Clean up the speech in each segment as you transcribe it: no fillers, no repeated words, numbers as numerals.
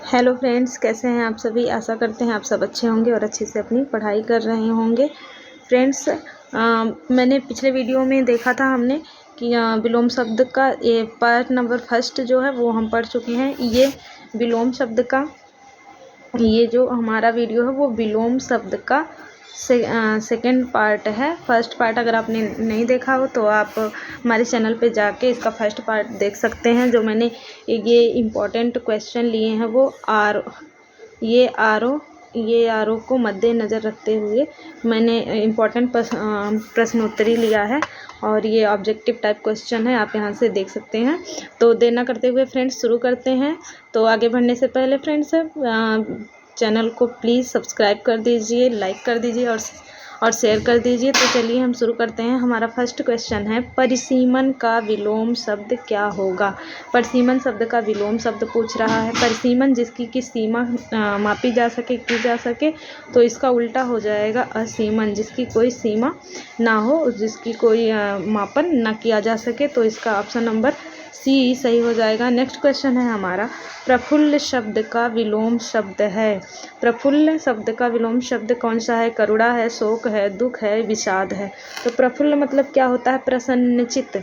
Hello friends, कैसे हैं आप सभी। आशा करते हैं आप सब अच्छे होंगे और अच्छे से अपनी पढ़ाई कर रहे होंगे। फ्रेंड्स, मैंने पिछले वीडियो में देखा था हमने कि विलोम शब्द का ये पार्ट नंबर फर्स्ट जो है वो हम पढ़ चुके हैं। ये विलोम शब्द का ये जो हमारा वीडियो है वो विलोम शब्द का सेकेंड पार्ट है। फर्स्ट पार्ट अगर आपने नहीं देखा हो तो आप हमारे चैनल पे जाके इसका फर्स्ट पार्ट देख सकते हैं। जो मैंने ये इम्पोर्टेंट क्वेश्चन लिए हैं वो ये आर को मद्देनज़र रखते हुए मैंने इम्पोर्टेंट प्रश्नोत्तरी लिया है और ये ऑब्जेक्टिव टाइप क्वेश्चन है, आप यहाँ से देख सकते हैं। तो देर ना करते हुए फ्रेंड्स शुरू करते हैं। तो आगे बढ़ने से पहले फ्रेंड्स चैनल को प्लीज़ सब्सक्राइब कर दीजिए, लाइक कर दीजिए और शेयर कर दीजिए। तो चलिए हम शुरू करते हैं। हमारा फर्स्ट क्वेश्चन है, परिसीमन का विलोम शब्द क्या होगा। परिसीमन शब्द का विलोम शब्द पूछ रहा है। परिसीमन जिसकी की सीमा मापी जा सके, की जा सके, तो इसका उल्टा हो जाएगा असीमन, जिसकी कोई सीमा ना हो, जिसकी कोई मापन ना किया जा सके। तो इसका ऑप्शन नंबर सी सही हो जाएगा। नेक्स्ट क्वेश्चन है हमारा, प्रफुल्ल शब्द का विलोम शब्द है। प्रफुल्ल शब्द का विलोम शब्द कौन सा है। करुणा है, शोक है, दुख है, विषाद है। तो प्रफुल्ल मतलब क्या होता है, प्रसन्नचित्त।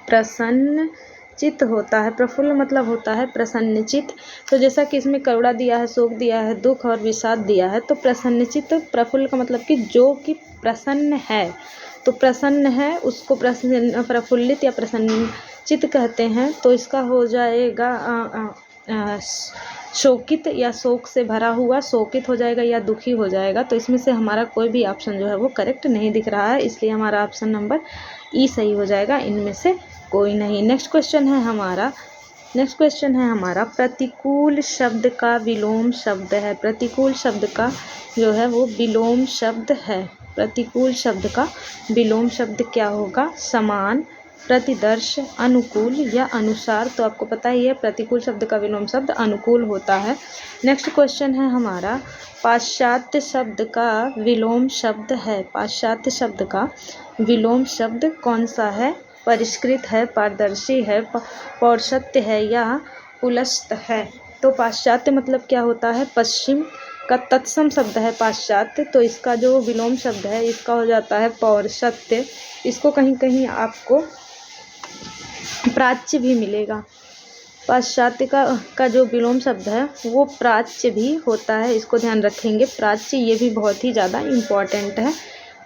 प्रसन्नचित्त होता है। प्रफुल्ल मतलब होता है प्रसन्नचित्त। तो जैसा कि इसमें करुणा दिया है, शोक दिया है, दुख और विषाद दिया है, तो प्रसन्नचित्त प्रफुल्ल का मतलब कि जो कि प्रसन्न है। तो प्रसन्न है उसको प्रफुल्लित या प्रसन्नचित्त कहते हैं। तो इसका हो जाएगा शोकित या शोक से भरा हुआ, शोकित हो जाएगा या दुखी हो जाएगा। तो इसमें से हमारा कोई भी ऑप्शन जो है वो करेक्ट नहीं दिख रहा है, इसलिए हमारा ऑप्शन नंबर ई सही हो जाएगा, इनमें से कोई नहीं। नेक्स्ट क्वेश्चन है हमारा प्रतिकूल शब्द का विलोम शब्द है। प्रतिकूल शब्द का जो है वो विलोम शब्द है। प्रतिकूल शब्द का विलोम शब्द क्या होगा, समान, प्रतिदर्श, अनुकूल या अनुसार। तो आपको पता ही है प्रतिकूल शब्द का विलोम शब्द अनुकूल होता है। नेक्स्ट क्वेश्चन है हमारा, पाश्चात्य शब्द का विलोम शब्द है। पाश्चात्य शब्द का विलोम शब्द कौन सा है। परिष्कृत है, पारदर्शी है, पौरुषत्य है या पुलस्त है। तो पाश्चात्य मतलब क्या होता है, पश्चिम का तत्सम शब्द है पाश्चात्य। तो इसका जो विलोम शब्द है इसका हो जाता है पौरुषत्य। इसको कहीं कहीं आपको प्राच्य भी मिलेगा। पाश्चात्य का जो विलोम शब्द है वो प्राच्य भी होता है, इसको ध्यान रखेंगे। प्राच्य ये भी बहुत ही ज़्यादा इम्पॉर्टेंट है।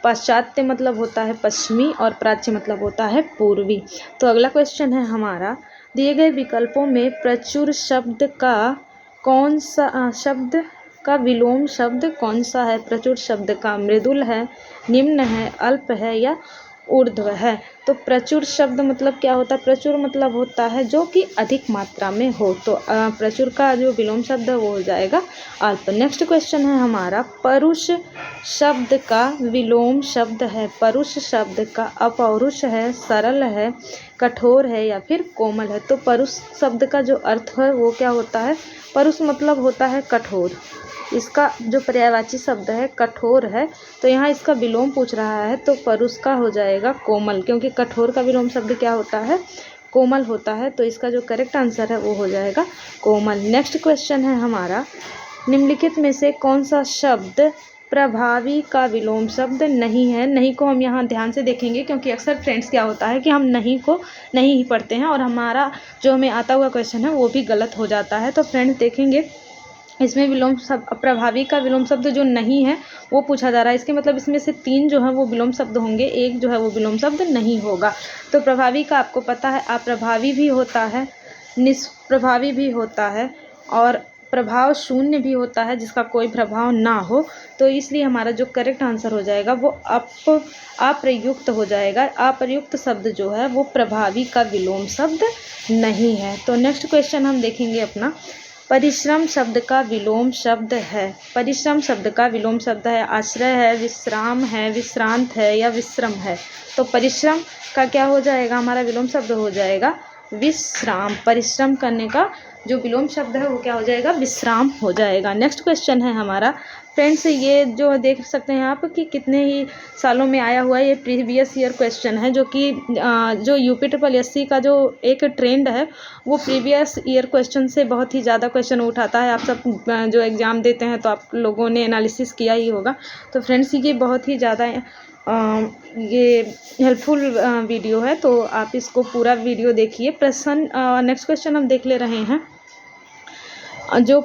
पाश्चात्य मतलब होता है पश्चिमी और प्राच्य मतलब होता है पूर्वी। तो अगला क्वेश्चन है हमारा, दिए गए विकल्पों में प्रचुर शब्द का कौन सा शब्द का विलोम शब्द कौन सा है। प्रचुर शब्द का मृदुल है, निम्न है, अल्प है या ऊर्ध्व है। तो प्रचुर शब्द मतलब क्या होता है, प्रचुर मतलब होता है जो कि अधिक मात्रा में हो। तो प्रचुर का जो विलोम शब्द है वो हो जाएगा अल्प। नेक्स्ट क्वेश्चन है हमारा, परुष शब्द का विलोम शब्द है। परुष शब्द का अपौरुष है, सरल है, कठोर है या फिर कोमल है। तो परुष शब्द का जो अर्थ है वो क्या होता है, परुष मतलब होता है कठोर। इसका जो पर्यायवाची शब्द है कठोर है, तो यहाँ इसका विलोम पूछ रहा है तो परुष का हो जाएगा कोमल, क्योंकि कठोर का विलोम शब्द क्या होता है, कोमल होता है। तो इसका जो करेक्ट आंसर है वो हो जाएगा कोमल। नेक्स्ट क्वेश्चन है हमारा, निम्नलिखित में से कौन सा शब्द प्रभावी का विलोम शब्द नहीं है। नहीं को हम यहाँ ध्यान से देखेंगे, क्योंकि अक्सर फ्रेंड्स क्या होता है कि हम नहीं को नहीं ही पढ़ते हैं और हमारा जो हमें आता हुआ क्वेश्चन है वो भी गलत हो जाता है। तो फ्रेंड्स देखेंगे इसमें विलोम शब्द, प्रभावी का विलोम शब्द जो नहीं है वो पूछा जा रहा है। इसके मतलब इसमें से 3 जो है वो विलोम शब्द होंगे, एक जो है वो विलोम शब्द नहीं होगा। तो प्रभावी का आपको पता है अप्रभावी भी होता है, निष्प्रभावी भी होता है और प्रभाव शून्य भी होता है, जिसका कोई प्रभाव ना हो। तो इसलिए हमारा जो करेक्ट आंसर हो जाएगा वो अप्रयुक्त हो जाएगा। अप्रयुक्त शब्द जो है वो प्रभावी का विलोम शब्द नहीं है। तो नेक्स्ट क्वेश्चन हम देखेंगे अपना, परिश्रम शब्द का विलोम शब्द है। परिश्रम शब्द का विलोम शब्द है आश्रय है, विश्राम है, विश्रांत है या विश्रम है। तो परिश्रम का क्या हो जाएगा, हमारा विलोम शब्द हो जाएगा विश्राम। परिश्रम करने का जो विलोम शब्द है वो क्या हो जाएगा, विश्राम हो जाएगा। नेक्स्ट क्वेश्चन है हमारा फ्रेंड्स, ये जो देख सकते हैं आप कि कितने ही सालों में आया हुआ है, ये प्रीवियस ईयर क्वेश्चन है, जो कि जो UPSSC का जो एक ट्रेंड है वो प्रीवियस ईयर क्वेश्चन से बहुत ही ज़्यादा क्वेश्चन उठाता है। आप सब जो एग्ज़ाम देते हैं तो आप लोगों ने एनालिसिस किया ही होगा। तो फ्रेंड्स ये बहुत ही ज़्यादा ये हेल्पफुल वीडियो है, तो आप इसको पूरा वीडियो देखिए। नेक्स्ट क्वेश्चन हम देख ले रहे हैं, जो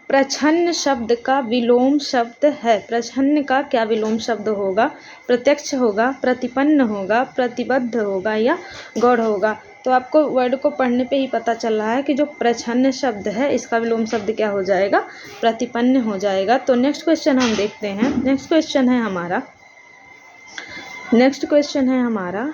प्रच्छन्न शब्द का विलोम शब्द है। प्रच्छन्न का क्या विलोम शब्द होगा, प्रत्यक्ष होगा, प्रतिपन्न होगा, प्रतिबद्ध होगा या गौड़ होगा। तो आपको वर्ड को पढ़ने पे ही पता चल रहा है कि जो प्रच्छन्न शब्द है इसका विलोम शब्द क्या हो जाएगा, प्रतिपन्न हो जाएगा। तो नेक्स्ट क्वेश्चन हम देखते हैं। नेक्स्ट क्वेश्चन है हमारा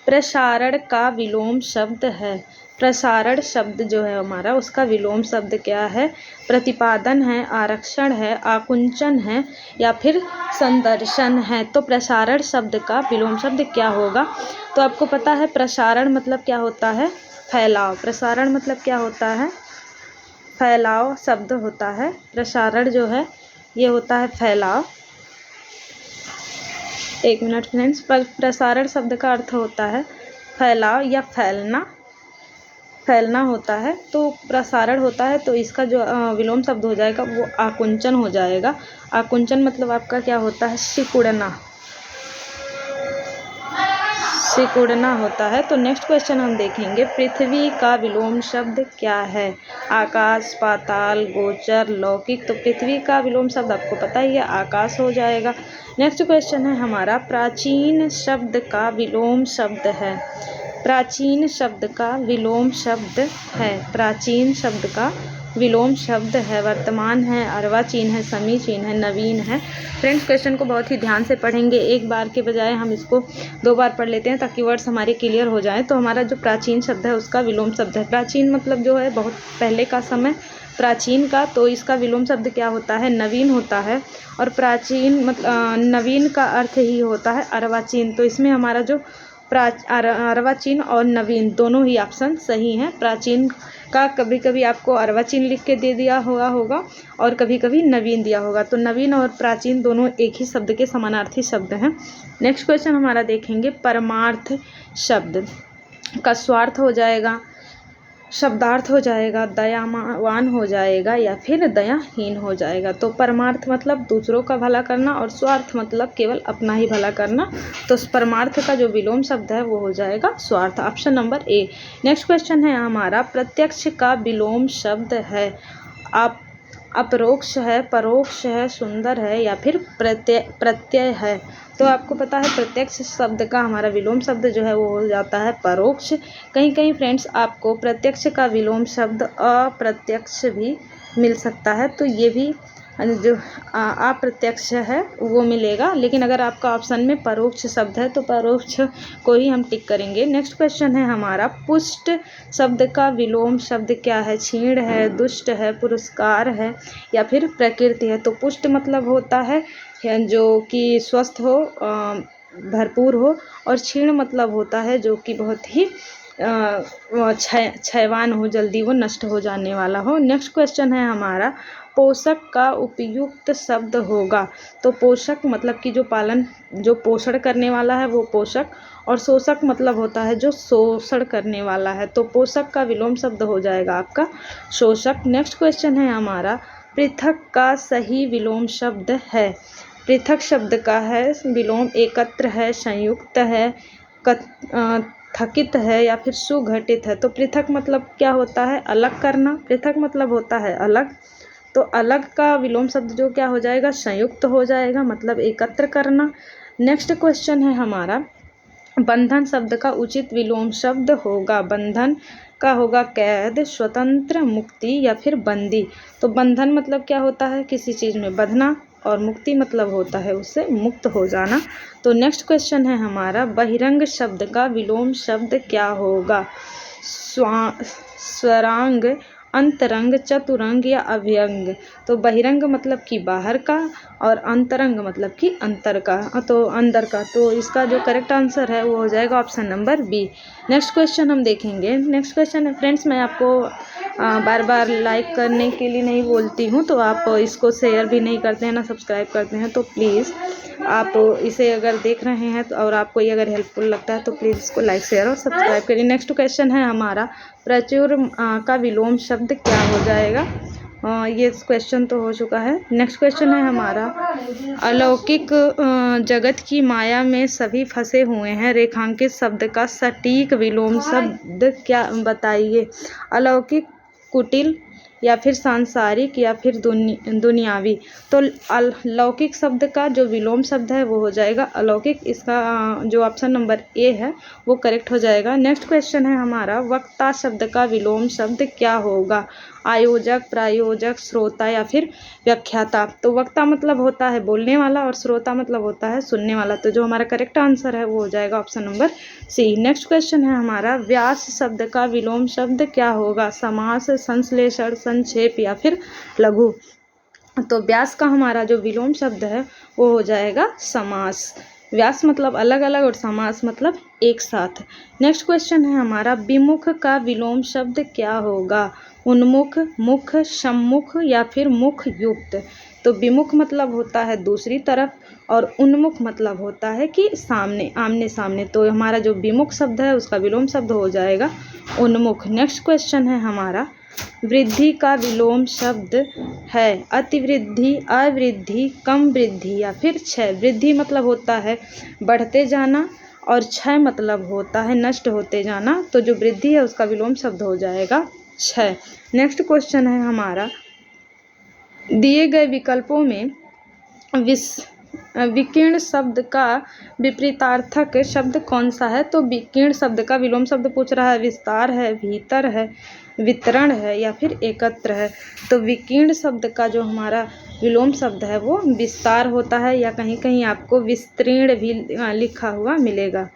प्रसारण का विलोम शब्द है। प्रसारण शब्द जो है हमारा उसका विलोम शब्द क्या है, प्रतिपादन है, आरक्षण है, आकुंचन है या फिर संदर्शन है। तो प्रसारण शब्द का विलोम शब्द क्या होगा। तो आपको पता है प्रसारण मतलब क्या होता है, फैलाव। प्रसारण मतलब क्या होता है, फैलाव शब्द होता है। प्रसारण जो है ये होता है फैलाव। एक मिनट फ्रेंड्स, प्रसारण शब्द का अर्थ होता है फैलाव या फैलना होता है। तो प्रसारण होता है, तो इसका जो विलोम शब्द हो जाएगा वो आकुंचन हो जाएगा। आकुंचन मतलब आपका क्या होता है, सिकुड़ना होता है। तो नेक्स्ट क्वेश्चन हम देखेंगे, पृथ्वी का विलोम शब्द क्या है। आकाश, पाताल, गोचर, लौकिक। तो पृथ्वी का विलोम शब्द आपको पता ही है, आकाश हो जाएगा। नेक्स्ट क्वेश्चन है हमारा, प्राचीन शब्द का विलोम शब्द है। प्राचीन शब्द का विलोम शब्द है। प्राचीन शब्द का विलोम शब्द है वर्तमान है, अर्वाचीन है, समीचीन है, नवीन है। फ्रेंड्स क्वेश्चन को बहुत ही ध्यान से पढ़ेंगे, एक बार के बजाय हम इसको 2 बार पढ़ लेते हैं ताकि वर्ड्स हमारे क्लियर हो जाएं। तो हमारा जो प्राचीन शब्द है उसका विलोम शब्द है। प्राचीन मतलब जो है बहुत पहले का समय, प्राचीन का। तो इसका विलोम शब्द क्या होता है, नवीन होता है। और प्राचीन मतलब नवीन का अर्थ ही होता है अर्वाचीन। तो इसमें हमारा जो अर्वाचीन और नवीन दोनों ही ऑप्शन सही हैं। प्राचीन का कभी कभी आपको अर्वाचीन लिख के दे दिया होगा और कभी कभी नवीन दिया होगा। तो नवीन और प्राचीन दोनों एक ही शब्द के समानार्थी शब्द हैं। नेक्स्ट क्वेश्चन हमारा देखेंगे, परमार्थ शब्द का स्वार्थ हो जाएगा, शब्दार्थ हो जाएगा, दयावान हो जाएगा या फिर दयाहीन हो जाएगा। तो परमार्थ मतलब दूसरों का भला करना और स्वार्थ मतलब केवल अपना ही भला करना। तो परमार्थ का जो विलोम शब्द है वो हो जाएगा स्वार्थ, option number A. Next question है हमारा, प्रत्यक्ष का विलोम शब्द है। अपरोक्ष है, परोक्ष है, सुंदर है या फिर प्रत्यय है। तो आपको पता है प्रत्यक्ष शब्द का हमारा विलोम शब्द जो है वो हो जाता है परोक्ष। कहीं कहीं फ्रेंड्स आपको प्रत्यक्ष का विलोम शब्द अप्रत्यक्ष भी मिल सकता है, तो ये भी जो अप्रत्यक्ष है वो मिलेगा। लेकिन अगर आपका ऑप्शन में परोक्ष शब्द है तो परोक्ष को ही हम टिक करेंगे। नेक्स्ट क्वेश्चन है हमारा, पुष्ट शब्द का विलोम शब्द क्या है। क्षीण है, दुष्ट है, पुरस्कार है या फिर प्रकृति है। तो पुष्ट मतलब होता है जो कि स्वस्थ हो, भरपूर हो, और क्षीण मतलब होता है जो कि बहुत ही क्षयवान हो, जल्दी वो नष्ट हो जाने वाला हो। नेक्स्ट क्वेश्चन है हमारा, पोषक का उपयुक्त शब्द होगा। तो पोषक मतलब कि जो पोषण करने वाला है वो पोषक, और शोषक मतलब होता है जो शोषण करने वाला है। तो पोषक का विलोम शब्द हो जाएगा आपका शोषक। नेक्स्ट क्वेश्चन है हमारा, पृथक का सही विलोम शब्द है। पृथक शब्द का है विलोम एकत्र है, संयुक्त है, थकित है या फिर सुघटित है। तो पृथक मतलब क्या होता है, अलग करना। पृथक मतलब होता है अलग, तो अलग का विलोम शब्द जो क्या हो जाएगा, संयुक्त हो जाएगा, मतलब एकत्र करना। नेक्स्ट क्वेश्चन है हमारा, बंधन शब्द का उचित विलोम शब्द होगा। बंधन का होगा कैद, स्वतंत्र, मुक्ति या फिर बंदी। तो बंधन मतलब क्या होता है, किसी चीज़ में बंधना, और मुक्ति मतलब होता है उससे मुक्त हो जाना। तो नेक्स्ट क्वेश्चन है हमारा, बहिरंग शब्द का विलोम शब्द क्या होगा। स्वरांग, अंतरंग, चतुरंग या अभ्यंग। तो बहिरंग मतलब कि बाहर का और अंतरंग मतलब कि अंतर का, तो अंदर का। तो इसका जो करेक्ट आंसर है वो हो जाएगा option number B. Next question हम देखेंगे। नेक्स्ट क्वेश्चन है फ्रेंड्स, मैं आपको बार बार लाइक करने के लिए नहीं बोलती हूँ, तो आप इसको शेयर भी नहीं करते हैं ना सब्सक्राइब करते हैं, तो प्लीज़ आप इसे अगर देख रहे हैं तो और आपको ये अगर हेल्पफुल लगता है तो प्लीज़ इसको लाइक शेयर और सब्सक्राइब करिए। नेक्स्ट क्वेश्चन है हमारा, प्रचुर का विलोम शब्द क्या हो जाएगा। ये क्वेश्चन तो हो चुका है। नेक्स्ट क्वेश्चन है हमारा, अलौकिक जगत की माया में सभी फंसे हुए हैं, रेखांकित शब्द का सटीक विलोम शब्द क्या बताइए। अलौकिक, कुटिल या फिर सांसारिक या फिर दुनियावी। तो अलौकिक शब्द का जो विलोम शब्द है वो हो जाएगा अलौकिक। इसका जो ऑप्शन नंबर ए है वो करेक्ट हो जाएगा। नेक्स्ट क्वेश्चन है हमारा, वक्ता शब्द का विलोम शब्द क्या होगा। आयोजक, प्रायोजक, श्रोता या फिर व्याख्याता। तो वक्ता मतलब होता है बोलने वाला और श्रोता मतलब होता है सुनने वाला। तो जो हमारा करेक्ट आंसर है वो हो जाएगा option number C. Next question है हमारा, व्यास शब्द का विलोम शब्द क्या होगा। समास, संश्लेषण, संक्षेप या फिर लघु। तो व्यास का हमारा जो विलोम शब्द है वो हो जाएगा समास। व्यास मतलब अलग अलग और समास मतलब एक साथ। नेक्स्ट क्वेश्चन है हमारा, विमुख का विलोम शब्द क्या होगा। उन्मुख, मुख, सम्मुख या फिर मुख युक्त। तो विमुख मतलब होता है दूसरी तरफ और उन्मुख मतलब होता है कि सामने, आमने सामने। तो हमारा जो विमुख शब्द है उसका विलोम शब्द हो जाएगा उन्मुख। नेक्स्ट क्वेश्चन है हमारा, वृद्धि का विलोम शब्द है अतिवृद्धि, अवृद्धि, कम वृद्धि या फिर क्षय। वृद्धि मतलब होता है बढ़ते जाना और क्षय मतलब होता है नष्ट होते जाना। तो जो वृद्धि है उसका विलोम शब्द हो जाएगा क्षय। नेक्स्ट क्वेश्चन है हमारा, दिए गए विकल्पों में विकीर्ण शब्द का विपरीतार्थक शब्द कौन सा है। तो विकीर्ण शब्द का विलोम शब्द पूछ रहा है, विस्तार है, भीतर है, वितरण है या फिर एकत्र है। तो विकीर्ण शब्द का जो हमारा विलोम शब्द है वो विस्तार होता है, या कहीं कहीं आपको विस्तीर्ण भी लिखा हुआ मिलेगा।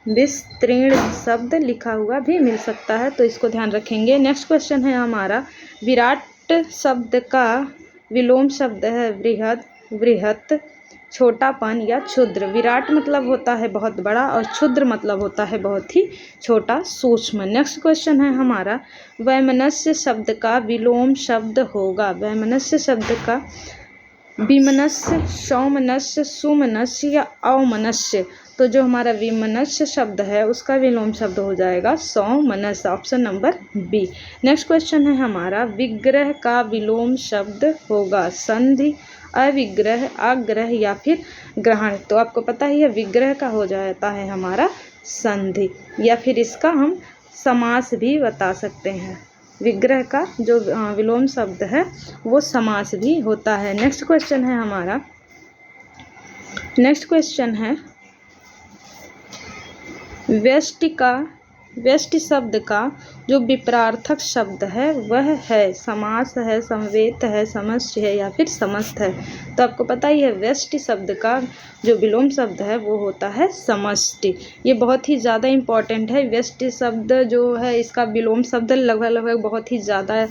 विस्तीर्ण शब्द लिखा हुआ भी मिल सकता है, तो इसको ध्यान रखेंगे। नेक्स्ट क्वेश्चन है हमारा, विराट शब्द का विलोम शब्द है बृहद, वृहत, छोटापन या क्षुद्र। विराट मतलब होता है बहुत बड़ा और क्षुद्र मतलब होता है बहुत ही छोटा, सूक्ष्म। नेक्स्ट क्वेश्चन है हमारा, वैमनस्य शब्द का विलोम शब्द होगा। वैमनस्य शब्द का विमनस्य, सौमनस्य, सुमनस्य या अवमनस्य। तो जो हमारा विमनस्य शब्द है उसका विलोम शब्द हो जाएगा सौमनस्य, option number B. Next question है हमारा, विग्रह का विलोम शब्द होगा संधि, अविग्रह, आग्रह या फिर ग्रहण। तो आपको पता ही है विग्रह का हो जाता है हमारा संधि, या फिर इसका हम समास भी बता सकते हैं। विग्रह का जो विलोम शब्द है वो समास भी होता है। नेक्स्ट क्वेश्चन है हमारा, नेक्स्ट क्वेश्चन है, व्यष्टि शब्द का जो विपरार्थक शब्द है वह है समास है, समवेत है, समष्टि है या फिर समस्त है। तो आपको पता ही है व्यष्टि शब्द का जो विलोम शब्द है वो होता है समष्टि। ये बहुत ही ज़्यादा इम्पॉर्टेंट है। व्यष्टि शब्द जो है इसका विलोम शब्द लगभग बहुत ही ज़्यादा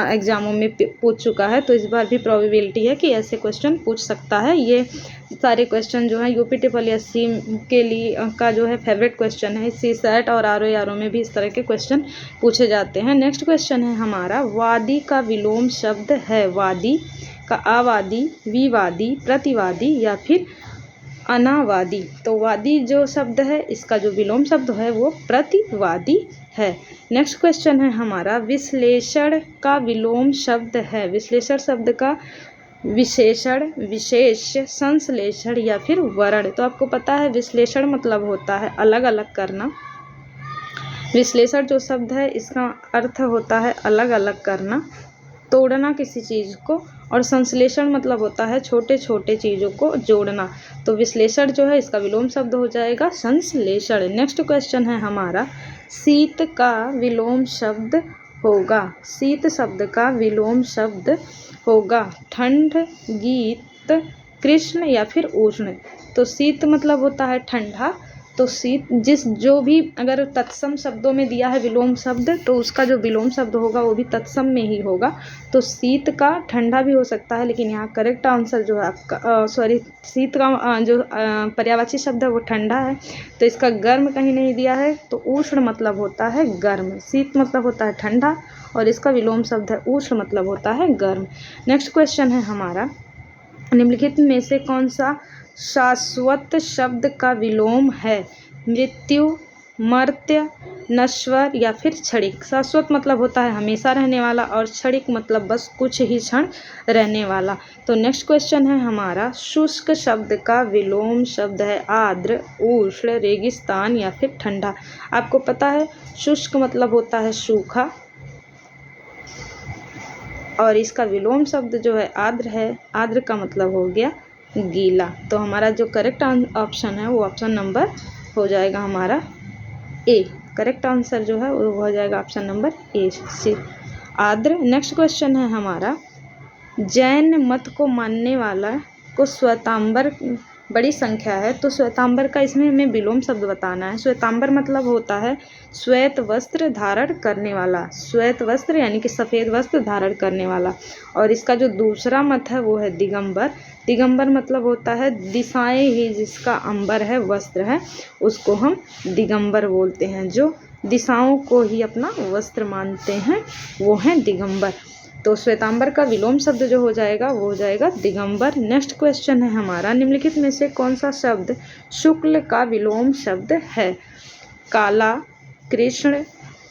एग्जामों में पूछ चुका है, तो इस बार भी प्रोबेबिलिटी है कि ऐसे क्वेश्चन पूछ सकता है। ये सारे क्वेश्चन जो हैं यूपी ट्रिपल एससी के लिए का जो है फेवरेट क्वेश्चन है। CSAT और RO में भी इस तरह के क्वेश्चन पूछे जाते हैं। नेक्स्ट क्वेश्चन है हमारा, वादी का विलोम शब्द है। वादी का अवादी, विवादी, प्रतिवादी या फिर अनावादी। तो वादी जो शब्द है इसका जो विलोम शब्द है वो प्रतिवादी है। नेक्स्ट क्वेश्चन है हमारा, विश्लेषण का विलोम शब्द है। विश्लेषण शब्द का विशेषण, विशेष, संश्लेषण या फिर वर्ण। तो आपको पता है विश्लेषण मतलब होता है अलग अलग करना। विश्लेषण जो शब्द है इसका अर्थ होता है अलग अलग करना, तोड़ना किसी चीज़ को। और संश्लेषण मतलब होता है छोटे छोटे चीज़ों को जोड़ना। तो विश्लेषण जो है इसका विलोम शब्द हो जाएगा संश्लेषण। नेक्स्ट क्वेश्चन है हमारा, शीत का विलोम शब्द होगा। शीत शब्द का विलोम शब्द होगा ठंड, गीत, कृष्ण या फिर उष्ण। तो शीत मतलब होता है ठंडा तो शीत जो भी अगर तत्सम शब्दों में दिया है विलोम शब्द, तो उसका जो विलोम शब्द होगा वो भी तत्सम में ही होगा। तो शीत का ठंडा भी हो सकता है, लेकिन यहाँ करेक्ट आंसर जो है आपका शीत का जो पर्यायवाची शब्द है वो ठंडा है। तो इसका गर्म कहीं नहीं दिया है, तो उष्ण मतलब होता है गर्म। शीत मतलब होता है ठंडा और इसका विलोम शब्द है उष्ण मतलब होता है गर्म। नेक्स्ट क्वेश्चन है हमारा, निम्नलिखित में से कौन सा शाश्वत शब्द का विलोम है? मृत्यु, मर्त्य, नश्वर या फिर क्षणिक। शाश्वत मतलब होता है हमेशा रहने वाला और क्षणिक मतलब बस कुछ ही क्षण रहने वाला। तो नेक्स्ट क्वेश्चन है हमारा, शुष्क शब्द का विलोम शब्द है आर्द्र, उष्ण, रेगिस्तान या फिर ठंडा। आपको पता है शुष्क मतलब होता है सूखा और इसका विलोम शब्द जो है आर्द्र है। आर्द्र का मतलब हो गया गीला। तो हमारा जो करेक्ट ऑप्शन है वो ऑप्शन नंबर हो जाएगा हमारा ए। करेक्ट आंसर जो है वो हो जाएगा ऑप्शन नंबर ए से, आर्द्र। नेक्स्ट क्वेश्चन है हमारा, जैन मत को मानने वाला को श्वेतांबर बड़ी संख्या है, तो श्वेतांबर का इसमें हमें विलोम शब्द बताना है। श्वेतांबर मतलब होता है श्वेत वस्त्र धारण करने वाला, श्वेत वस्त्र यानी कि सफ़ेद वस्त्र धारण करने वाला। और इसका जो दूसरा मत है वो है दिगंबर। दिगंबर मतलब होता है दिशाएं ही जिसका अंबर है, वस्त्र है, उसको हम दिगंबर बोलते हैं। जो दिशाओं को ही अपना वस्त्र मानते हैं वो हैं दिगंबर। तो श्वेतांबर का विलोम शब्द जो हो जाएगा वो हो जाएगा दिगंबर। नेक्स्ट क्वेश्चन है हमारा, निम्नलिखित में से कौन सा शब्द शुक्ल का विलोम शब्द है? काला, कृष्ण,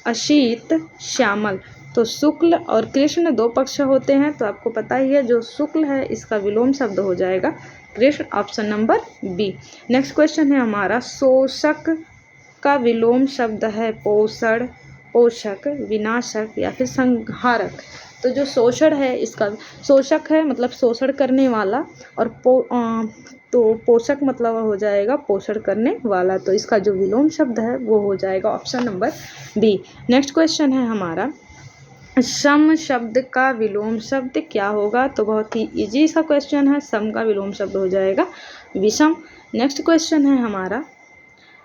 अशीत, श्यामल। तो शुक्ल और कृष्ण दो पक्ष होते हैं, तो आपको पता ही है जो शुक्ल है इसका विलोम शब्द हो जाएगा कृष्ण, option number B. Next question है हमारा, शोषक का विलोम शब्द है पोषण, पोषक, विनाशक या फिर संहारक। तो जो शोषण है इसका, शोषक है मतलब शोषण करने वाला और तो पोषक मतलब हो जाएगा पोषण करने वाला। तो इसका जो विलोम शब्द है वो हो जाएगा option number B. Next question है हमारा, सम शब्द का विलोम शब्द क्या होगा? तो बहुत ही इजी सा क्वेश्चन है, सम का विलोम शब्द हो जाएगा विषम। नेक्स्ट क्वेश्चन है हमारा,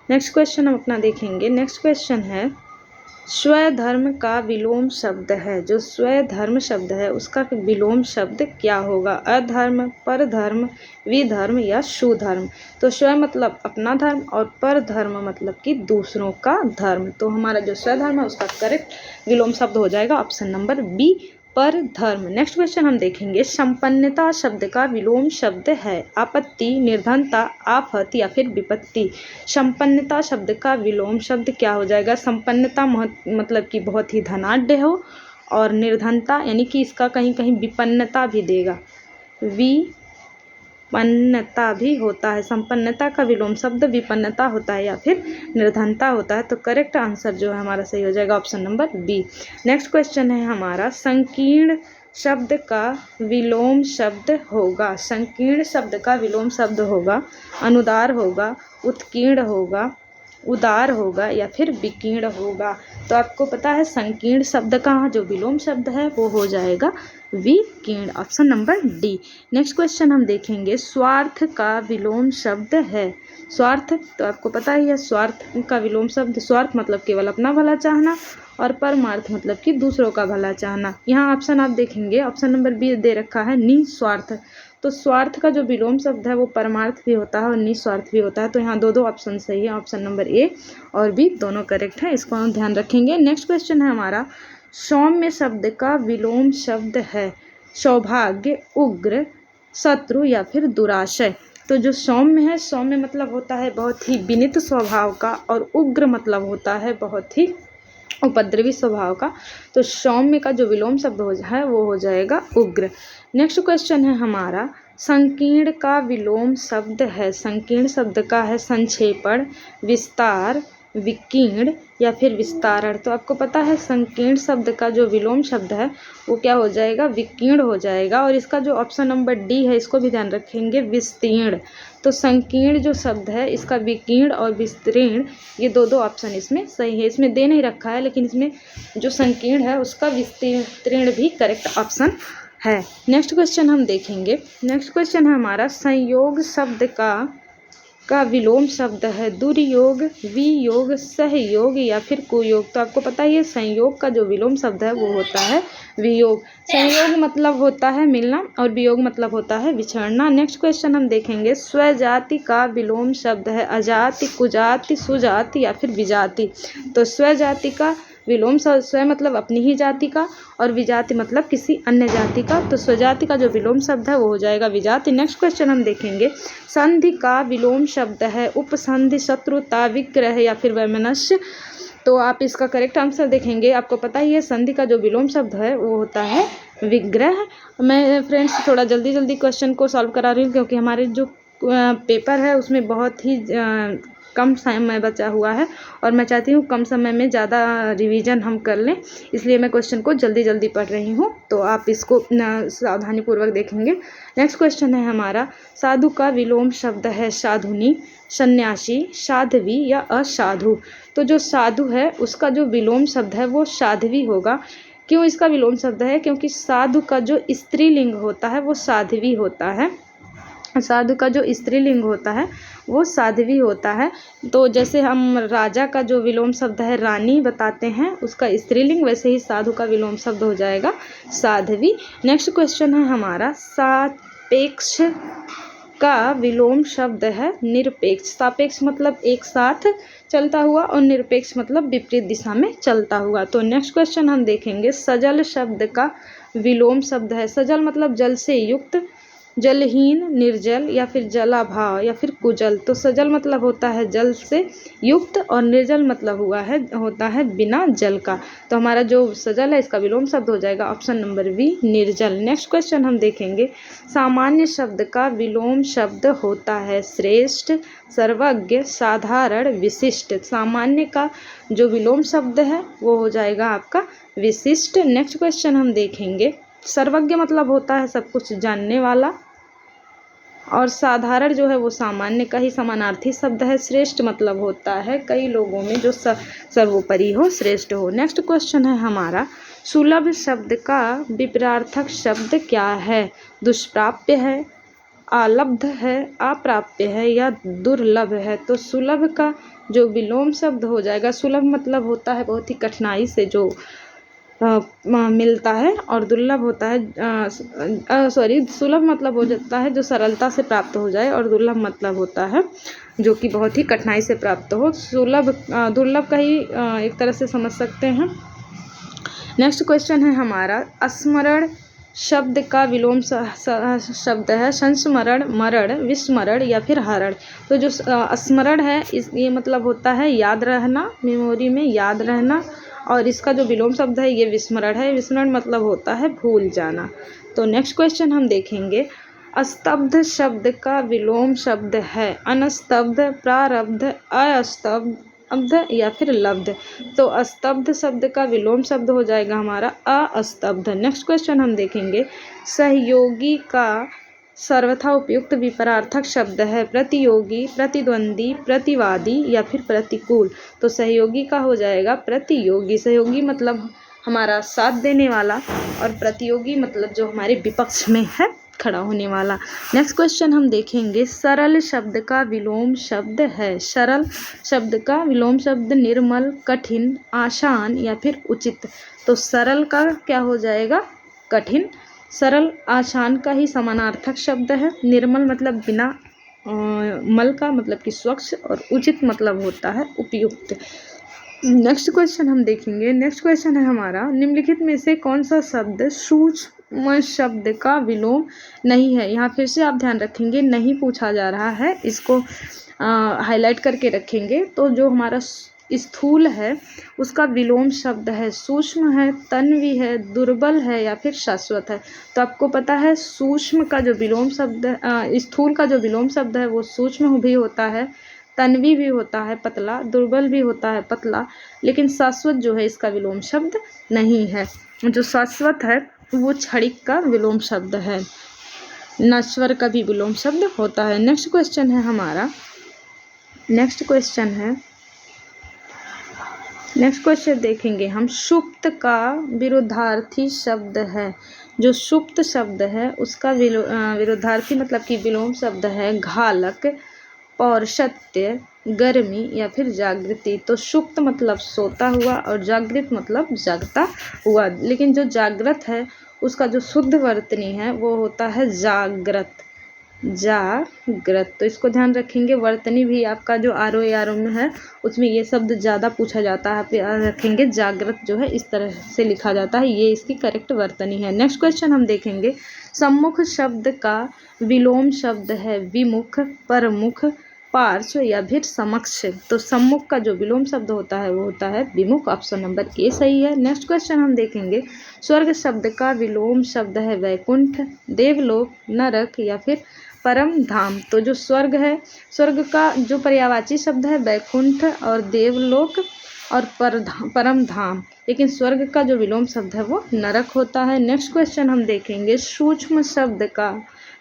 नेक्स्ट क्वेश्चन हम अपना देखेंगे। नेक्स्ट क्वेश्चन है, स्वधर्म का विलोम शब्द है। जो स्वधर्म शब्द है उसका विलोम शब्द क्या होगा? अधर्म, परधर्म, विधर्म या सुधर्म। तो स्व मतलब अपना धर्म और परधर्म मतलब कि दूसरों का धर्म। तो हमारा जो स्वधर्म है उसका करेक्ट विलोम शब्द हो जाएगा ऑप्शन नंबर बी, पर धर्म। नेक्स्ट क्वेश्चन हम देखेंगे, संपन्नता शब्द का विलोम शब्द है आपत्ति, निर्धनता, आफत या फिर विपत्ति। संपन्नता शब्द का विलोम शब्द क्या हो जाएगा? संपन्नता मतलब कि बहुत ही धनाढ्य हो, और निर्धनता यानी कि इसका कहीं कहीं विपन्नता भी देगा, विपन्नता भी होता है। संपन्नता का विलोम शब्द विपन्नता होता है या फिर निर्धनता होता है। तो करेक्ट आंसर जो है हमारा सही हो जाएगा option number B. Next question है हमारा, संकीर्ण शब्द का विलोम शब्द होगा। संकीर्ण शब्द का विलोम शब्द होगा अनुदार होगा, उत्कीर्ण होगा, उदार होगा या फिर विकीर्ण होगा। तो आपको पता है संकीर्ण शब्द का जो विलोम शब्द है वो हो जाएगा विकीर्ण, option number D. Next question हम देखेंगे, स्वार्थ का विलोम शब्द है। स्वार्थ तो आपको पता ही है, स्वार्थ का विलोम शब्द, स्वार्थ मतलब केवल अपना भला चाहना और परमार्थ मतलब कि दूसरों का भला चाहना। यहाँ ऑप्शन आप देखेंगे ऑप्शन नंबर बी दे रखा है निस्वार्थ। तो स्वार्थ का जो विलोम शब्द है वो परमार्थ भी होता है और निस्वार्थ भी होता है। तो यहाँ दो ऑप्शन सही है, ऑप्शन नंबर ए और बी दोनों करेक्ट है, इसको हम ध्यान रखेंगे। नेक्स्ट क्वेश्चन है हमारा, सौम्य शब्द का विलोम शब्द है सौभाग्य, उग्र, शत्रु या फिर दुराशय। तो जो सौम्य है, सौम्य मतलब होता है बहुत ही विनीत स्वभाव का, और उग्र मतलब होता है बहुत ही उपद्रवी स्वभाव का। तो सौम्य का जो विलोम शब्द है वो हो जाएगा उग्र। नेक्स्ट क्वेश्चन है हमारा, संकीर्ण का विलोम शब्द है। संकीर्ण शब्द का है संक्षेपण, विस्तार, विकीर्ण या फिर विस्तारण। तो आपको पता है संकीर्ण शब्द का जो विलोम शब्द है वो क्या हो जाएगा? विकीर्ण हो जाएगा। और इसका जो ऑप्शन नंबर डी है इसको भी ध्यान रखेंगे, विस्तीर्ण। तो संकीर्ण जो शब्द है इसका विकीर्ण और विस्तीर्ण ये दो ऑप्शन इसमें सही है। इसमें दे नहीं रखा है लेकिन इसमें जो संकीर्ण है उसका विस्तीर्ण भी करेक्ट ऑप्शन है। नेक्स्ट क्वेश्चन हम देखेंगे। नेक्स्ट क्वेश्चन है हमारा, संयोग शब्द का का विलोम शब्द है दुर्योग, वियोग, सहयोग या फिर कुयोग। तो आपको पता ही है संयोग का जो विलोम शब्द है वो होता है वियोग। संयोग मतलब होता है मिलना और वियोग मतलब होता है बिछड़ना। नेक्स्ट क्वेश्चन हम देखेंगे, स्वजाति का विलोम शब्द है अजाति, कुजाति, सुजाति या फिर विजाति। तो स्वजाति का विलोम स्व मतलब अपनी ही जाति का और विजाति मतलब किसी अन्य जाति का। तो स्वजाति का जो विलोम शब्द है वो हो जाएगा विजाति। नेक्स्ट क्वेश्चन हम देखेंगे, संधि का विलोम शब्द है उपसंधि, शत्रुता, विग्रह या फिर वैमनस्य। तो आप इसका करेक्ट आंसर देखेंगे। आपको पता ही है संधि का जो विलोम शब्द है वो होता है विग्रह। मैं फ्रेंड्स थोड़ा जल्दी क्वेश्चन को सॉल्व करा रही हूँ क्योंकि हमारे जो पेपर है उसमें बहुत ही कम समय बचा हुआ है और मैं चाहती हूँ कम समय में ज़्यादा रिवीजन हम कर लें, इसलिए मैं क्वेश्चन को जल्दी पढ़ रही हूँ। तो आप इसको सावधानीपूर्वक देखेंगे। नेक्स्ट क्वेश्चन है हमारा, साधु का विलोम शब्द है साधुनी, सन्यासी, साध्वी या असाधु। तो जो साधु है उसका जो विलोम शब्द है वो साध्वी होगा। क्यों इसका विलोम शब्द है? क्योंकि साधु का जो स्त्रीलिंग होता है वो साध्वी होता है। साधु का जो स्त्रीलिंग होता है वो साध्वी होता है। तो जैसे हम राजा का जो विलोम शब्द है रानी बताते हैं उसका स्त्रीलिंग, वैसे ही साधु का विलोम शब्द हो जाएगा साध्वी। नेक्स्ट क्वेश्चन है हमारा, सापेक्ष का विलोम शब्द है निरपेक्ष। सापेक्ष मतलब एक साथ चलता हुआ और निरपेक्ष मतलब विपरीत दिशा में चलता हुआ। तो नेक्स्ट क्वेश्चन हम देखेंगे, सजल शब्द का विलोम शब्द है, सजल मतलब जल से युक्त, जलहीन, निर्जल या फिर जलाभाव या फिर कुजल। तो सजल मतलब होता है जल से युक्त और निर्जल मतलब होता है बिना जल का। तो हमारा जो सजल है इसका विलोम शब्द हो जाएगा ऑप्शन नंबर बी निर्जल। नेक्स्ट क्वेश्चन हम देखेंगे, सामान्य शब्द का विलोम शब्द होता है श्रेष्ठ, सर्वज्ञ, साधारण, विशिष्ट। सामान्य का जो विलोम शब्द है वो हो जाएगा आपका विशिष्ट। नेक्स्ट क्वेश्चन हम देखेंगे, सर्वज्ञ मतलब होता है सब कुछ जानने वाला और साधारण जो है वो सामान्य का ही समानार्थी शब्द है। श्रेष्ठ मतलब होता है कई लोगों में जो सर्वोपरि हो, श्रेष्ठ हो। नेक्स्ट क्वेश्चन है हमारा, सुलभ शब्द का विपरीतार्थक शब्द क्या है? दुष्प्राप्य है, अलब्ध है, अप्राप्य है या दुर्लभ है। तो सुलभ का जो विलोम शब्द हो जाएगा, सुलभ मतलब होता है बहुत ही कठिनाई से जो मिलता है और दुर्लभ होता है सुलभ मतलब हो जाता है जो सरलता से प्राप्त हो जाए और दुर्लभ मतलब होता है जो कि बहुत ही कठिनाई से प्राप्त हो। सुलभ दुर्लभ का ही एक तरह से समझ सकते हैं। नेक्स्ट क्वेश्चन है हमारा, स्मरण शब्द का विलोम शब्द है संस्मरण, मरण, विस्मरण या फिर हरण। तो जो स्मरण है ये मतलब होता है याद रहना, मेमोरी में याद रहना, और इसका जो विलोम शब्द है ये विस्मरण है। विस्मरण मतलब होता है भूल जाना। तो नेक्स्ट क्वेश्चन हम देखेंगे, स्तब्ध शब्द का विलोम शब्द है अनस्तब्ध, प्रारब्ध, अस्तब्ध या फिर लब्ध। तो स्तब्ध शब्द का विलोम शब्द हो जाएगा हमारा अस्तब्ध। नेक्स्ट क्वेश्चन हम देखेंगे, सहयोगी का सर्वथा उपयुक्त विपरीतार्थक शब्द है प्रतियोगी, प्रतिद्वंदी, प्रतिवादी या फिर प्रतिकूल। तो सहयोगी का हो जाएगा प्रतियोगी। सहयोगी मतलब हमारा साथ देने वाला और प्रतियोगी मतलब जो हमारे विपक्ष में है खड़ा होने वाला। नेक्स्ट क्वेश्चन हम देखेंगे, सरल शब्द का विलोम शब्द है। सरल शब्द का विलोम शब्द निर्मल, कठिन, आसान या फिर उचित। तो सरल का क्या हो जाएगा कठिन, सरल आसान का ही समानार्थक शब्द है। निर्मल मतलब बिना मल का मतलब कि स्वच्छ और उचित मतलब होता है उपयुक्त। नेक्स्ट क्वेश्चन हम देखेंगे, नेक्स्ट क्वेश्चन है हमारा, निम्नलिखित में से कौन सा शब्द सूक्ष्म शब्द का विलोम नहीं है? यहाँ फिर से आप ध्यान रखेंगे नहीं पूछा जा रहा है, इसको हाईलाइट करके रखेंगे। तो जो हमारा स्थूल है उसका विलोम शब्द है सूक्ष्म है, तन्वी है, दुर्बल है या फिर शाश्वत है। तो आपको पता है सूक्ष्म का जो विलोम शब्द स्थूल का जो विलोम शब्द है वो सूक्ष्म भी होता है, तन्वी भी होता है पतला, दुर्बल भी होता है पतला, लेकिन शाश्वत जो है इसका विलोम शब्द नहीं है। जो शाश्वत है वो क्षणिक का विलोम शब्द है, नश्वर का भी विलोम शब्द होता है। नेक्स्ट क्वेश्चन है हमारा, नेक्स्ट क्वेश्चन देखेंगे हम, सुप्त का विरोधार्थी शब्द है। जो सुप्त शब्द है उसका विरोधार्थी मतलब कि विलोम शब्द है घालक, पौरुषत्य, गर्मी या फिर जागृति। तो सुप्त मतलब सोता हुआ और जागृत मतलब जागता हुआ। लेकिन जो जागृत है उसका जो शुद्ध वर्तनी है वो होता है जागृत, जागृत। तो इसको ध्यान रखेंगे। वर्तनी भी आपका जो आर ओ में है उसमें ये शब्द ज़्यादा पूछा जाता है, आप याद रखेंगे। जागृत जो है इस तरह से लिखा जाता है, ये इसकी करेक्ट वर्तनी है। नेक्स्ट क्वेश्चन हम देखेंगे। सम्मुख शब्द का विलोम शब्द है विमुख, परमुख, पार्श्व या फिर समक्ष। तो सम्मुख का जो विलोम शब्द होता है वो होता है विमुख। ऑप्शन नंबर ए सही है। नेक्स्ट क्वेश्चन हम देखेंगे। स्वर्ग शब्द का विलोम शब्द है वैकुंठ, देवलोक, नरक या फिर परम धाम। तो जो स्वर्ग है, स्वर्ग का जो पर्यायवाची शब्द है वैकुंठ और देवलोक और परम धाम, लेकिन स्वर्ग का जो विलोम शब्द है वो नरक होता है। नेक्स्ट क्वेश्चन हम देखेंगे। सूक्ष्म शब्द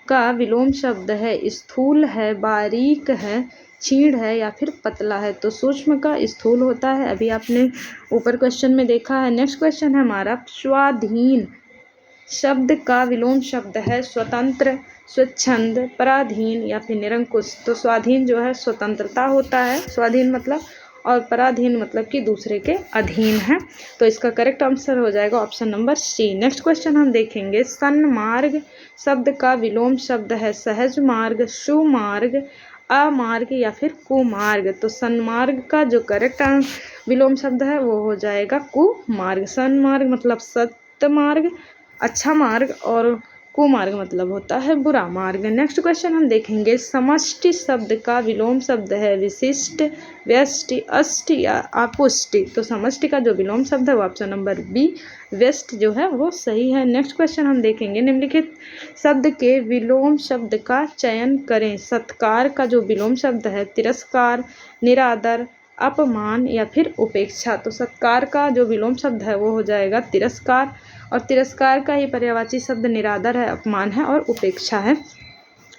का विलोम शब्द है स्थूल है, बारीक है, क्षीण है या फिर पतला है। तो सूक्ष्म का स्थूल होता है, अभी आपने ऊपर क्वेश्चन में देखा है। नेक्स्ट क्वेश्चन है हमारा। स्वाधीन शब्द का विलोम शब्द है स्वतंत्र, स्वच्छंद, पराधीन या फिर निरंकुश। तो स्वाधीन जो है स्वतंत्रता होता है, स्वाधीन मतलब, और पराधीन मतलब कि दूसरे के अधीन है। तो इसका करेक्ट आंसर हो जाएगा option number C. Next question हम देखेंगे। सन्मार्ग शब्द का विलोम शब्द है सहज मार्ग, सुमार्ग, अमार्ग या फिर कुमार्ग। तो सन्मार्ग का जो करेक्ट विलोम शब्द है वो हो जाएगा कुमार्ग। सन्मार्ग मतलब सत्य मार्ग, अच्छा मार्ग, और कुमार्ग मतलब होता है बुरा मार्ग। नेक्स्ट क्वेश्चन हम देखेंगे। समष्टि शब्द का विलोम शब्द है विशिष्ट, व्यष्टि, अष्टि या अपुष्टि। तो समष्टि का जो विलोम शब्द है वो ऑप्शन नंबर बी वेस्ट जो है वो सही है। नेक्स्ट क्वेश्चन हम देखेंगे। निम्नलिखित शब्द के विलोम शब्द का चयन करें। सत्कार का जो विलोम शब्द है तिरस्कार, निरादर, अपमान या फिर उपेक्षा। तो सत्कार का जो विलोम शब्द है वो हो जाएगा तिरस्कार, और तिरस्कार का ही पर्यायवाची शब्द निरादर है, अपमान है और उपेक्षा है।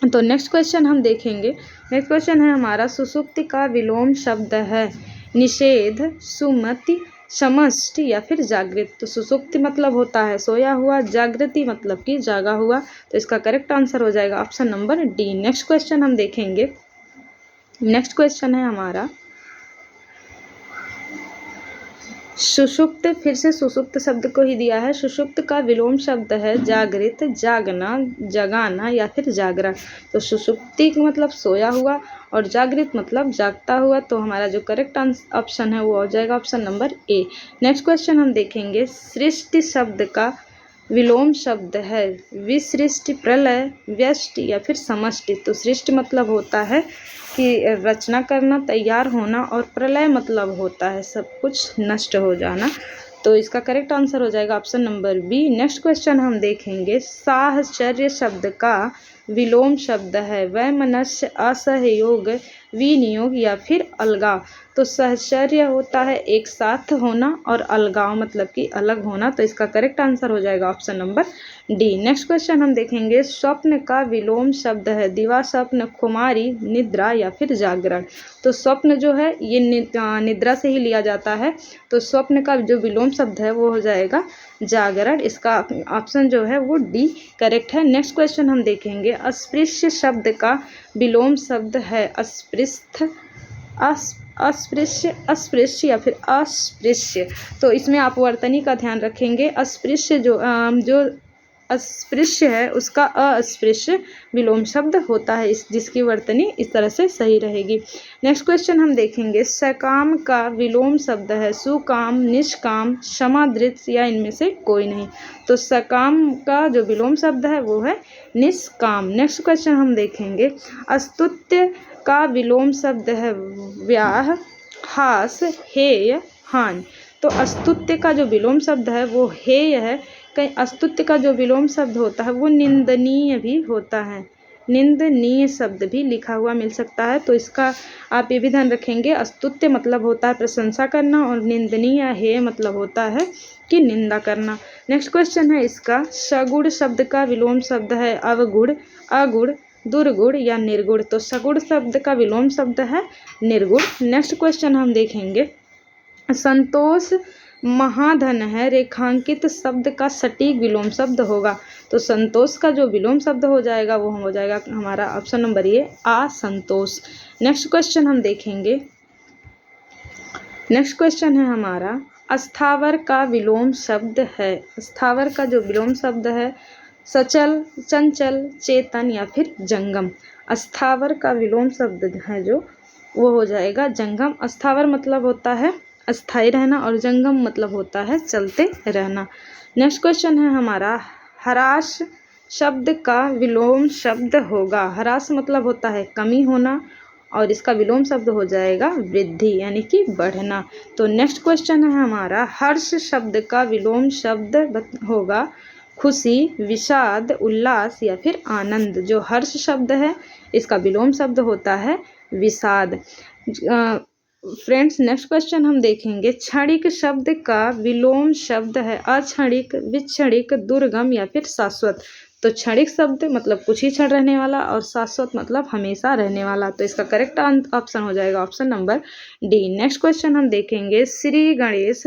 तो नेक्स्ट क्वेश्चन हम देखेंगे। नेक्स्ट क्वेश्चन है हमारा। सुषुप्ति का विलोम शब्द है निषेध, सुमति, समष्टि या फिर जागृत। तो सुषुप्ति मतलब होता है सोया हुआ, जागृति मतलब कि जागा हुआ। तो इसका करेक्ट आंसर हो जाएगा option number D. Next question हम देखेंगे। नेक्स्ट क्वेश्चन है हमारा। सुषुप्त, फिर से सुषुप्त शब्द को ही दिया है। सुषुप्त का विलोम शब्द है जागृत, जागना, जगाना या फिर जागरण। तो सुषुप्ति मतलब सोया हुआ और जागृत मतलब जागता हुआ। तो हमारा जो करेक्ट ऑप्शन है वो हो जाएगा option number A. Next question हम देखेंगे। सृष्टि शब्द का विलोम शब्द है विसृष्टि, प्रलय, व्यष्टि या फिर समष्टि। तो सृष्टि मतलब होता है कि रचना करना, तैयार होना, और प्रलय मतलब होता है सब कुछ नष्ट हो जाना। तो इसका करेक्ट आंसर हो जाएगा option number B. Next question हम देखेंगे। साहचर्य शब्द का विलोम शब्द है वैमनस्य, असहयोग, विनियोग या फिर अलगाव। तो सहचर्य होता है एक साथ होना और अलगाव मतलब कि अलग होना। तो इसका करेक्ट आंसर हो जाएगा option number D. Next question हम देखेंगे। स्वप्न का विलोम शब्द है दिवा स्वप्न, खुमारी, निद्रा या फिर जागरण। तो स्वप्न जो है ये निद्रा से ही लिया जाता है। तो स्वप्न का जो विलोम शब्द है वो हो जाएगा जागरण। इसका ऑप्शन जो है वो डी करेक्ट है। नेक्स्ट क्वेश्चन हम देखेंगे। अस्पृश्य शब्द का विलोम शब्द है अस्पृश्य, अस्पृश्य, अस्पृश्य या फिर अस्पृश्य। तो इसमें आप वर्तनी का ध्यान रखेंगे। अस्पृश्य जो अस्पृश्य है उसका अस्पृश्य विलोम शब्द होता है, जिसकी वर्तनी इस तरह से सही रहेगी। नेक्स्ट क्वेश्चन हम देखेंगे। सकाम का विलोम शब्द है सुकाम, निष्काम, समादृत या इनमें से कोई नहीं। तो सकाम का जो विलोम शब्द है वो है निष्काम। नेक्स्ट क्वेश्चन हम देखेंगे। अस्तुत्य का विलोम शब्द है व्याह, हास, हेय, हान। तो अस्तुत्य का जो विलोम शब्द है वो हेय है। कहीं अस्तुत्य का जो विलोम शब्द होता है वो निंदनीय भी होता है, निंदनीय शब्द भी लिखा हुआ मिल सकता है। तो इसका आप ये भी ध्यान रखेंगे। अस्तुत्य मतलब होता है प्रशंसा करना और निंदनीय हेय मतलब होता है कि निंदा करना। नेक्स्ट क्वेश्चन है इसका। सगुण शब्द का विलोम शब्द है अवगुण, अगुण, दुर्गुण या निर्गुण। तो सगुण शब्द का विलोम शब्द है निर्गुण। नेक्स्ट क्वेश्चन हम देखेंगे। संतोष महाधन है रेखांकित शब्द का सटीक विलोम शब्द होगा। तो संतोष का जो विलोम शब्द हो जाएगा वो हो जाएगा हमारा ऑप्शन नंबर ए असंतोष। नेक्स्ट क्वेश्चन हम देखेंगे। नेक्स्ट क्वेश्चन है हमारा अस्थावर का विलोम शब्द है। अस्थावर का जो विलोम शब्द है सचल, चंचल, चेतन या फिर जंगम। अस्थावर का विलोम शब्द है जो वो हो जाएगा जंगम। अस्थावर मतलब होता है अस्थाई रहना और जंगम मतलब होता है चलते रहना। नेक्स्ट क्वेश्चन है हमारा ह्रास शब्द का विलोम शब्द होगा। ह्रास मतलब होता है कमी होना और इसका विलोम शब्द हो जाएगा वृद्धि यानी कि बढ़ना। तो नेक्स्ट क्वेश्चन है हमारा हर्ष शब्द का विलोम शब्द होगा खुशी, विषाद, उल्लास या फिर आनंद। जो हर्ष शब्द है इसका विलोम शब्द होता है विषाद। फ्रेंड्स नेक्स्ट क्वेश्चन हम देखेंगे क्षणिक शब्द का विलोम शब्द है अक्षणिक, विक्षणिक, दुर्गम या फिर शाश्वत। तो क्षणिक शब्द मतलब कुछ ही क्षण रहने वाला और शाश्वत मतलब हमेशा रहने वाला। तो इसका करेक्ट ऑप्शन हो जाएगा option number D. Next question हम देखेंगे श्री गणेश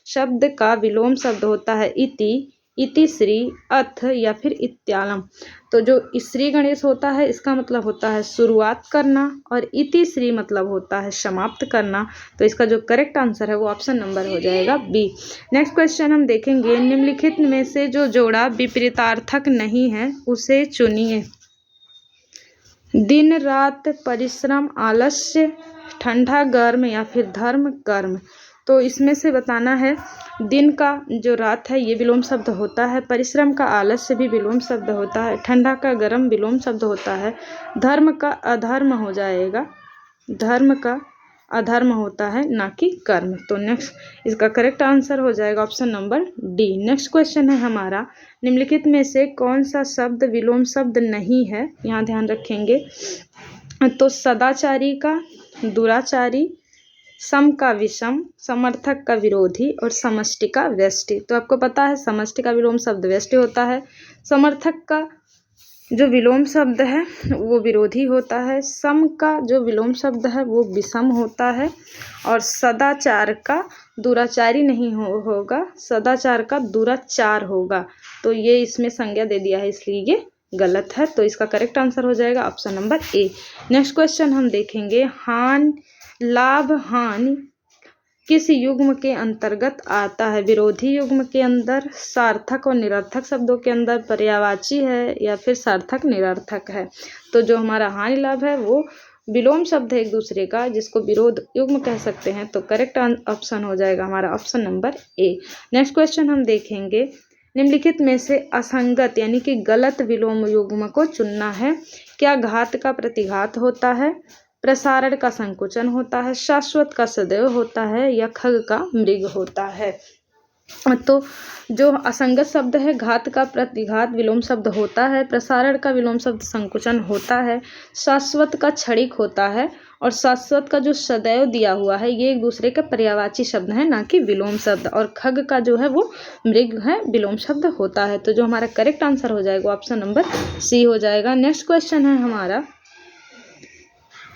शब्द का विलोम शब्द होता है इति, इतिश्री, अथ या फिर इत्यालम। तो जो श्री गणेश होता है इसका मतलब होता है शुरुआत करना और इतिश्री मतलब होता है समाप्त करना। तो इसका जो करेक्ट आंसर है वो ऑप्शन नंबर हो जाएगा बी। नेक्स्ट क्वेश्चन हम देखेंगे निम्नलिखित में से जो जोड़ा विपरीतार्थक नहीं है उसे चुनिए। दिन रात, परिश्रम, आलस्य, ठंडा गर्म या फिर धर्म कर्म। तो इसमें से बताना है दिन का जो रात है ये विलोम शब्द होता है, परिश्रम का आलस्य भी विलोम शब्द होता है, ठंडा का गर्म विलोम शब्द होता है, धर्म का अधर्म हो जाएगा, धर्म का अधर्म होता है ना कि कर्म। तो नेक्स्ट इसका करेक्ट आंसर हो जाएगा option number D. Next question है हमारा निम्नलिखित में से कौन सा शब्द विलोम शब्द नहीं है, यहाँ ध्यान रखेंगे। तो सदाचारी का दुराचारी, सम का विषम, समर्थक का विरोधी और समष्टि का व्यष्टि। तो आपको पता है समष्टि का विलोम शब्द व्यष्टि होता है, समर्थक का जो विलोम शब्द है वो विरोधी होता है, सम का जो विलोम शब्द है वो विषम होता है और सदाचार का दुराचारी नहीं होगा, सदाचार का दुराचार होगा। तो ये इसमें संज्ञा दे दिया है इसलिए ये गलत है। तो इसका करेक्ट आंसर हो जाएगा option number A. Next question हम देखेंगे हान, लाभ, हानि किस युग्म के अंतर्गत आता है। विरोधी युग्म के अंदर, सार्थक और निरर्थक शब्दों के अंदर, पर्यायवाची है या फिर सार्थक निरर्थक है। तो जो हमारा हानि लाभ है वो विलोम शब्द है एक दूसरे का जिसको विरोध युग्म कह सकते हैं। तो करेक्ट ऑप्शन हो जाएगा हमारा option number A. Next question हम देखेंगे निम्नलिखित में से असंगत यानी कि गलत विलोम युग्म को चुनना है। क्या घात का प्रतिघात होता है, प्रसारण का संकुचन होता है, शाश्वत का सदैव होता है या खग का मृग होता है। तो जो असंगत शब्द है घात का प्रतिघात विलोम शब्द होता है, प्रसारण का विलोम शब्द संकुचन होता है, शाश्वत का क्षणिक होता है और शाश्वत का जो सदैव दिया हुआ है ये एक दूसरे के पर्यायवाची शब्द है ना कि विलोम शब्द, और खग का जो है वो मृग है विलोम शब्द होता है। तो जो हमारा करेक्ट आंसर हो जाएगा ऑप्शन नंबर सी हो जाएगा। नेक्स्ट क्वेश्चन है हमारा,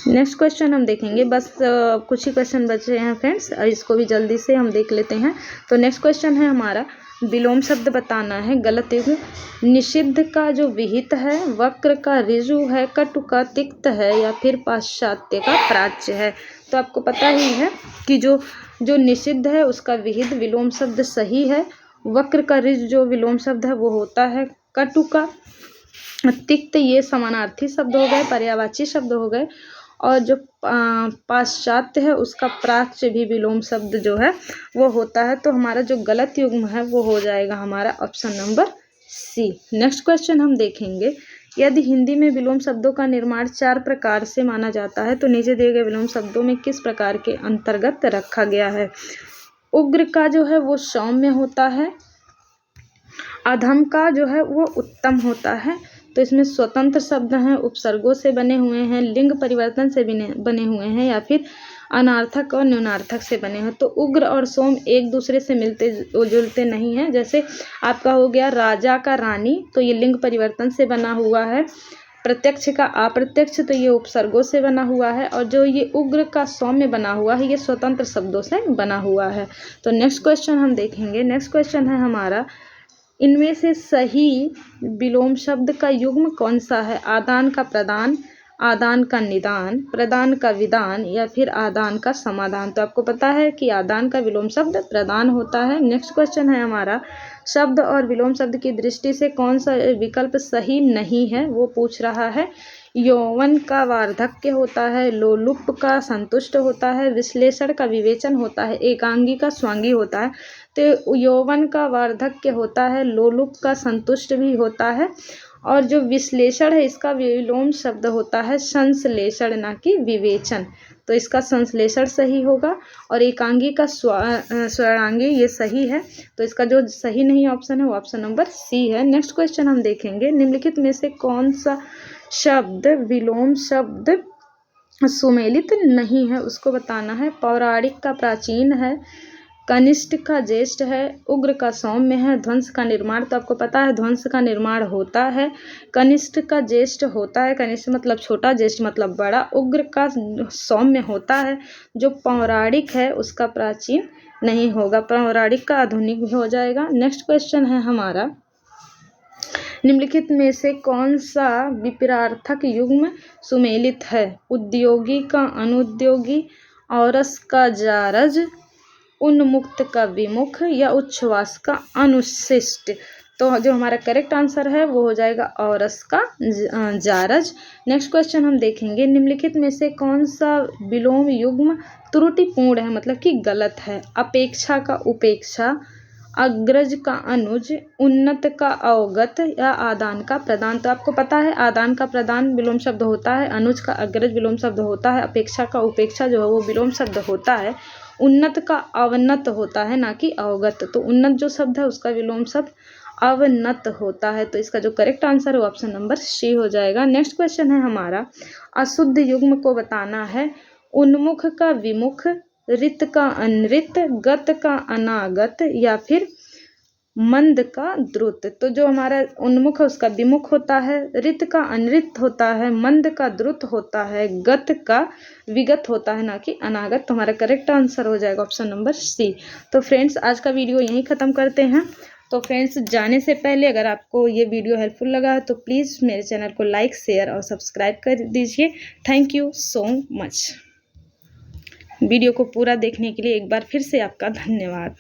नेक्स्ट क्वेश्चन हम देखेंगे, बस कुछ ही क्वेश्चन बचे हैं फ्रेंड्स, इसको भी जल्दी से हम देख लेते हैं। तो नेक्स्ट क्वेश्चन है हमारा विलोम शब्द बताना है गलत युग्म। निषिद्ध का जो विहित है, वक्र का ऋजु है, कटु का तिक्त है या फिर पाश्चात्य का प्राच्य है। तो आपको पता ही है कि जो निषिद्ध है उसका विहित विलोम शब्द सही है, वक्र का ऋजु जो विलोम शब्द है वो होता है, कटु का तिक्त ये समानार्थी शब्द हो गए, पर्यायवाची शब्द हो गए, और जो पाश्चात्य है उसका प्राच्य भी विलोम शब्द जो है वो होता है। तो हमारा जो गलत युग्म है वो हो जाएगा हमारा option number C. Next question हम देखेंगे, यदि हिंदी में विलोम शब्दों का निर्माण 4 प्रकार से माना जाता है तो नीचे दिए गए विलोम शब्दों में किस प्रकार के अंतर्गत रखा गया है। उग्र का जो है वो सौम्य होता है, अधम का जो है वो उत्तम होता है। तो इसमें स्वतंत्र शब्द हैं, उपसर्गों से बने हुए हैं, लिंग परिवर्तन से बने हुए हैं या फिर अनार्थक और न्यूनार्थक से बने हैं। तो उग्र और सोम एक दूसरे से मिलते जुलते नहीं हैं। जैसे आपका हो गया राजा का रानी, तो ये लिंग परिवर्तन से बना हुआ है। प्रत्यक्ष का अप्रत्यक्ष, तो ये उपसर्गों से बना हुआ है, और जो ये उग्र का सौम्य बना हुआ है ये स्वतंत्र शब्दों से बना हुआ है। तो नेक्स्ट क्वेश्चन हम देखेंगे। नेक्स्ट क्वेश्चन है हमारा, इनमें से सही विलोम शब्द का युग्म कौन सा है? आदान का प्रदान, आदान का निदान, प्रदान का विदान, या फिर आदान का समाधान। तो आपको पता है कि आदान का विलोम शब्द प्रदान होता है। नेक्स्ट क्वेश्चन है हमारा, शब्द और विलोम शब्द की दृष्टि से कौन सा विकल्प सही नहीं है? वो पूछ रहा है। यौवन का वार्धक्य होता है, लोलुप का संतुष्ट होता है, विश्लेषण का विवेचन होता है, एकांगी का स्वांगी होता है। तो यौवन का वार्धक्य होता है, लोलुप का संतुष्ट भी होता है, और जो विश्लेषण है इसका विलोम शब्द होता है संश्लेषण, ना कि विवेचन। तो इसका संश्लेषण सही होगा, और एकांगी का स्वर्णांगी ये सही है। तो इसका जो सही नहीं ऑप्शन है वो ऑप्शन नंबर सी है। नेक्स्ट क्वेश्चन हम देखेंगे, निम्नलिखित में से कौन सा शब्द विलोम शब्द सुमेलित नहीं है, उसको बताना है। पौराणिक का प्राचीन है, कनिष्ठ का ज्येष्ठ है, उग्र का सौम्य है, ध्वंस का निर्माण। तो आपको पता है ध्वंस का निर्माण होता है, कनिष्ठ का ज्येष्ठ होता है, कनिष्ठ मतलब छोटा, ज्येष्ठ मतलब बड़ा, उग्र का सौम्य होता है। जो पौराणिक है उसका प्राचीन नहीं होगा, पौराणिक का आधुनिक भी हो जाएगा। नेक्स्ट क्वेश्चन है हमारा, निम्नलिखित में से कौन सा विपरार्थक युग्म सुमेलित है? उद्योगी का अनुद्योगी, औरस का जारज, उन्मुक्त का विमुख, या उच्छ्वास का अनुशिष्ट। तो जो हमारा करेक्ट आंसर है वो हो जाएगा औरस का जारज। नेक्स्ट क्वेश्चन हम देखेंगे, निम्नलिखित में से कौन सा विलोम युग्म त्रुटिपूर्ण है, मतलब कि गलत है? अपेक्षा का उपेक्षा, अग्रज का अनुज, उन्नत का अवगत, या आदान का प्रदान। तो आपको पता है आदान का प्रदान विलोम शब्द होता है, अनुज का अग्रज विलोम शब्द होता है, अपेक्षा का उपेक्षा जो है वो विलोम शब्द होता है, उन्नत का अवनत होता है, ना कि अवगत। तो उन्नत जो शब्द है उसका विलोम शब्द अवनत होता है। तो इसका जो करेक्ट आंसर है वो ऑप्शन नंबर सी हो जाएगा। नेक्स्ट क्वेश्चन है हमारा, अशुद्ध युग्म को बताना है। उन्मुख का विमुख, रित का अनृत, गत का अनागत, या फिर मंद का द्रुत। तो जो हमारा उन्मुख है उसका विमुख होता है, रित का अनृत होता है, मंद का द्रुत होता है, गत का विगत होता है, ना कि अनागत। तो हमारा करेक्ट आंसर हो जाएगा ऑप्शन नंबर सी। तो फ्रेंड्स आज का वीडियो यहीं ख़त्म करते हैं। तो फ्रेंड्स जाने से पहले अगर आपको ये वीडियो हेल्पफुल लगा है तो प्लीज़ मेरे चैनल को लाइक, शेयर और सब्सक्राइब कर दीजिए। Thank you so much. Video को पूरा देखने के लिए एक बार फिर से आपका धन्यवाद।